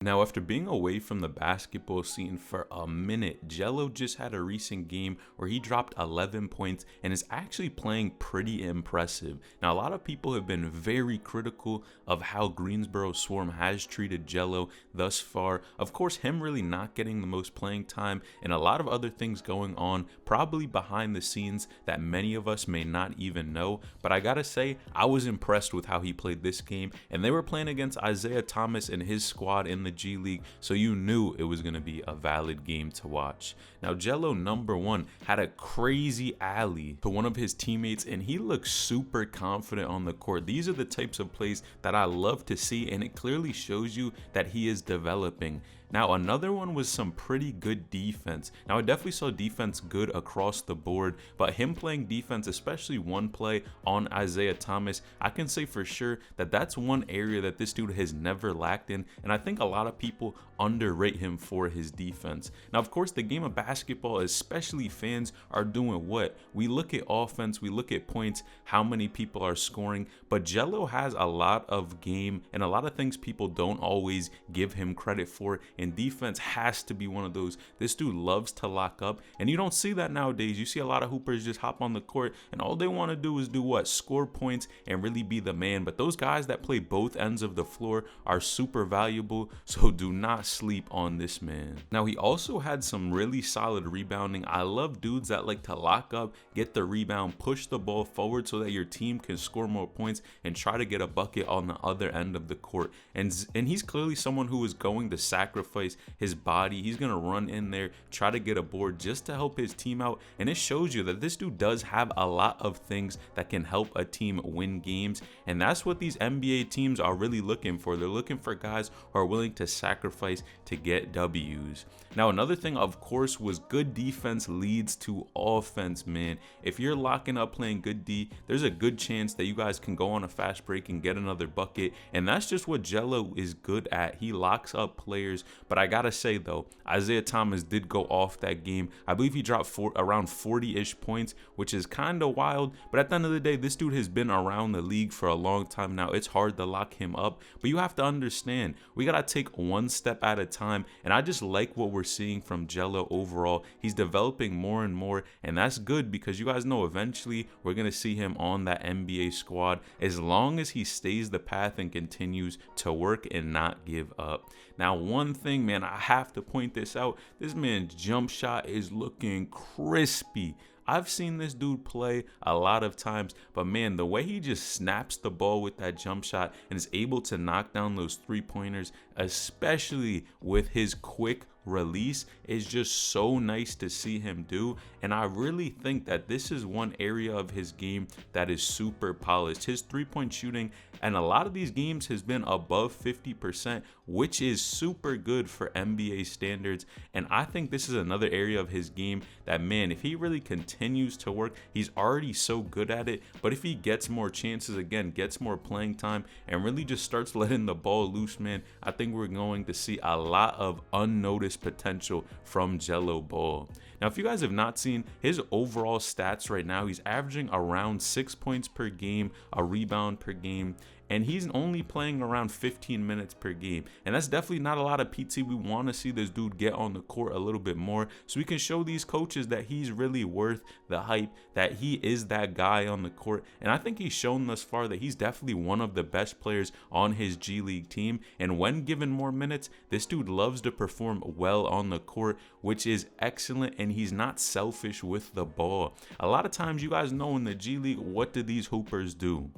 Now, after being away from the basketball scene for a minute, Gelo just had a recent game where he dropped 11 points and is actually playing pretty impressive. Now, a lot of people have been very critical of how Greensboro Swarm has treated Gelo thus far. Of course, him really not getting the most playing time and a lot of other things going on, probably behind the scenes that many of us may not even know. But I gotta say, I was impressed with how he played this game, and they were playing against Isaiah Thomas and his squad in the G League, so you knew it was going to be a valid game to watch. Now, Gelo number one had a crazy alley to one of his teammates, and he looked super confident on the court. These are the types of plays that I love to see, and it clearly shows you that he is developing. Now, another one was some pretty good defense. Now, I definitely saw defense good across the board, but him playing defense, especially one play on Isaiah Thomas, I can say for sure that that's one area that this dude has never lacked in, and I think a lot of people underrate him for his defense. Now, of course, the game of basketball, especially fans, are doing what? We look at offense, we look at points, how many people are scoring, but Gelo has a lot of game and a lot of things people don't always give him credit for, and defense has to be one of those. This dude loves to lock up, and you don't see that nowadays. You see a lot of hoopers just hop on the court, and all they want to do is do what? Score points and really be the man. But those guys that play both ends of the floor are super valuable, so do not sleep on this man. Now, he also had some really solid rebounding. I love dudes that like to lock up, get the rebound, push the ball forward so that your team can score more points and try to get a bucket on the other end of the court. And he's clearly someone who is going to sacrifice his body. He's going to run in there, try to get a board just to help his team out. And it shows you that this dude does have a lot of things that can help a team win games. And that's what these NBA teams are really looking for. They're looking for guys who are willing to sacrifice to get W's. Now, another thing, of course, was good defense leads to offense, man. If you're locking up playing good D, there's a good chance that you guys can go on a fast break and get another bucket. And that's just what Gelo is good at. He locks up players. But I gotta say, though, Isaiah Thomas did go off that game. I believe he dropped around 40-ish points, which is kind of wild. But at the end of the day, this dude has been around the league for a long time now. It's hard to lock him up. But you have to understand, we gotta take one step at a time. And I just like what we're seeing from Gelo overall. He's developing more and more, and that's good because you guys know eventually we're gonna see him on that NBA squad as long as he stays the path and continues to work and not give up. Now, one thing, man, I have to point this out. This man's jump shot is looking crispy. I've seen this dude play a lot of times, but man, the way he just snaps the ball with that jump shot and is able to knock down those three-pointers, especially with his quick release, is just so nice to see him do. And I really think that this is one area of his game that is super polished. His three-point shooting and a lot of these games has been above 50%, which is super good for NBA standards. And I think this is another area of his game that, man, if he really continues to work, he's already so good at it. But if he gets more chances, again, gets more playing time, and really just starts letting the ball loose, man, I think we're going to see a lot of unnoticed potential from Gelo Ball. Now, if you guys have not seen his overall stats right now, he's averaging around 6 points per game, a rebound per game, and he's only playing around 15 minutes per game. And that's definitely not a lot of PT. We want to see this dude get on the court a little bit more so we can show these coaches that he's really worth the hype, that he is that guy on the court. And I think he's shown thus far that he's definitely one of the best players on his G League team. And when given more minutes, this dude loves to perform well on the court, which is excellent. And he's not selfish with the ball. A lot of times, you guys know in the G League, what do these hoopers do?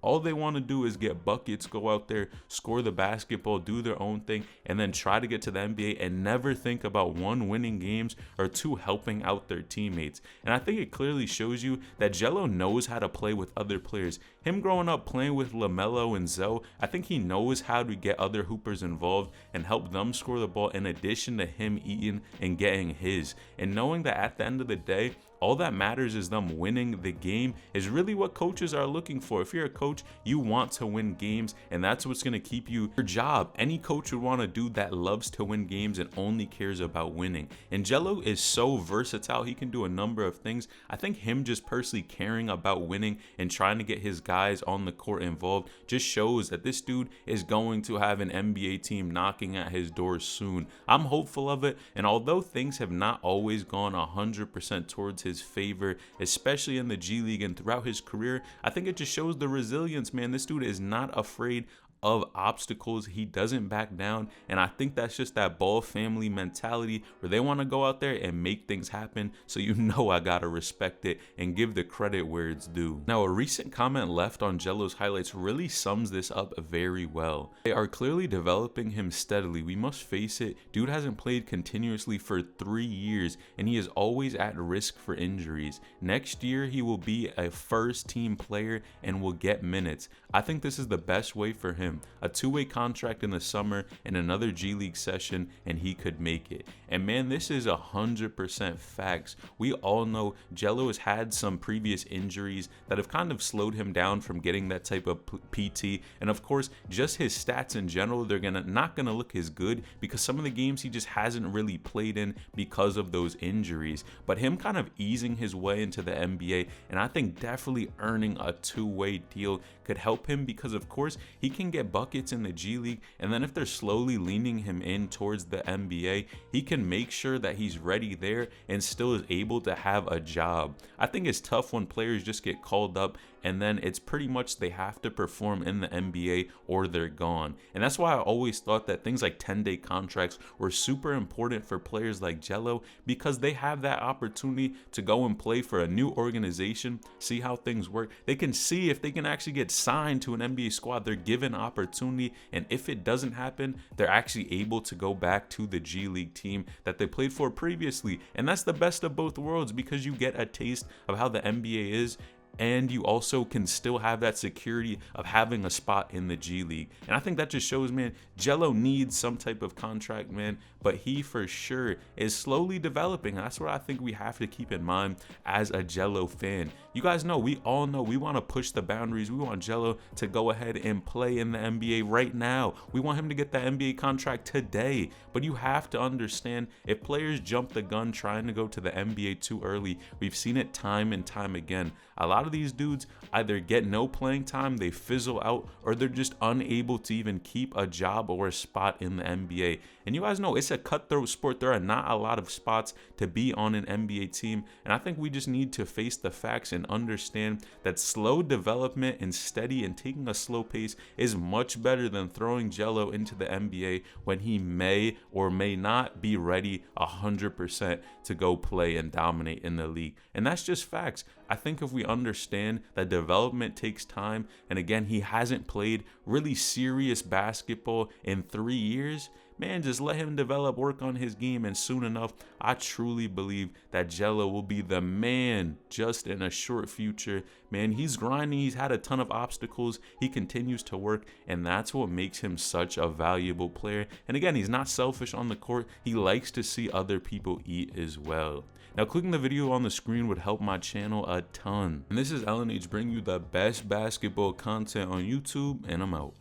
All they want to do is get buckets, go out there, score the basketball, do their own thing, and then try to get to the NBA and never think about one, winning games, or two, helping out their teammates. And I think it clearly shows you that Gelo knows how to play with other players. Him growing up playing with LaMelo and Zoe, I think he knows how to get other hoopers involved and help them score the ball in addition to him eating and getting his. And knowing that at the end of the day, All that matters is them winning the game is really what coaches are looking for. If you're a coach, you want to win games, and that's what's going to keep you your job. Any coach would want a dude that loves to win games and only cares about winning. And Gelo is so versatile. He can do a number of things. I think him just personally caring about winning and trying to get his guys on the court involved just shows that this dude is going to have an NBA team knocking at his door soon. I'm hopeful of it, and although things have not always gone 100% towards his favor, especially in the G League and throughout his career, I think it just shows the resilience, man. This dude is not afraid of obstacles. He doesn't back down, and I think that's just that Ball family mentality where they want to go out there and make things happen. So you know I gotta respect it and give the credit where it's due. Now, a recent comment left on Gelo's highlights really sums this up very well. They are clearly developing him steadily. We must face it, dude hasn't played continuously for 3 years, and he is always at risk for injuries. Next year he will be a first team player and will get minutes. I think this is the best way for him. A two-way contract in the summer and another G League session, and he could make it. And man, this is 100% facts. We all know Gelo has had some previous injuries that have kind of slowed him down from getting that type of PT. And of course, just his stats in general, they're not gonna look as good because some of the games he just hasn't really played in because of those injuries. But him kind of easing his way into the NBA, and I think definitely earning a two-way deal could help him, because of course he can get buckets in the G League, and then if they're slowly leaning him in towards the NBA, he can make sure that he's ready there and still is able to have a job. I think it's tough when players just get called up and then it's pretty much they have to perform in the NBA or they're gone. And that's why I always thought that things like 10-day contracts were super important for players like Gelo, because they have that opportunity to go and play for a new organization, see how things work. They can see if they can actually get signed to an NBA squad. They're given opportunity, and if it doesn't happen, they're actually able to go back to the G League team that they played for previously. And that's the best of both worlds, because you get a taste of how the NBA is, and you also can still have that security of having a spot in the G League. And I think that just shows, man, Gelo needs some type of contract, man, but he for sure is slowly developing. And that's what I think we have to keep in mind as a Gelo fan. You guys know, we all know we want to push the boundaries. We want Gelo to go ahead and play in the NBA right now. We want him to get that NBA contract today. But you have to understand, if players jump the gun trying to go to the NBA too early, we've seen it time and time again. A lot of these dudes either get no playing time, they fizzle out, or they're just unable to even keep a job or a spot in the NBA. And you guys know it's a cutthroat sport. There are not a lot of spots to be on an NBA team. And I think we just need to face the facts and understand that slow development and steady and taking a slow pace is much better than throwing Gelo into the NBA when he may or may not be ready 100% to go play and dominate in the league. And that's just facts. I think if we understand that development takes time, and again, he hasn't played really serious basketball in 3 years, man, just let him develop, work on his game, and soon enough, I truly believe that Gelo will be the man just in a short future. Man, he's grinding, he's had a ton of obstacles, he continues to work, and that's what makes him such a valuable player. And again, he's not selfish on the court, he likes to see other people eat as well. Now, clicking the video on the screen would help my channel a ton. And this is LNH bringing you the best basketball content on YouTube, and I'm out.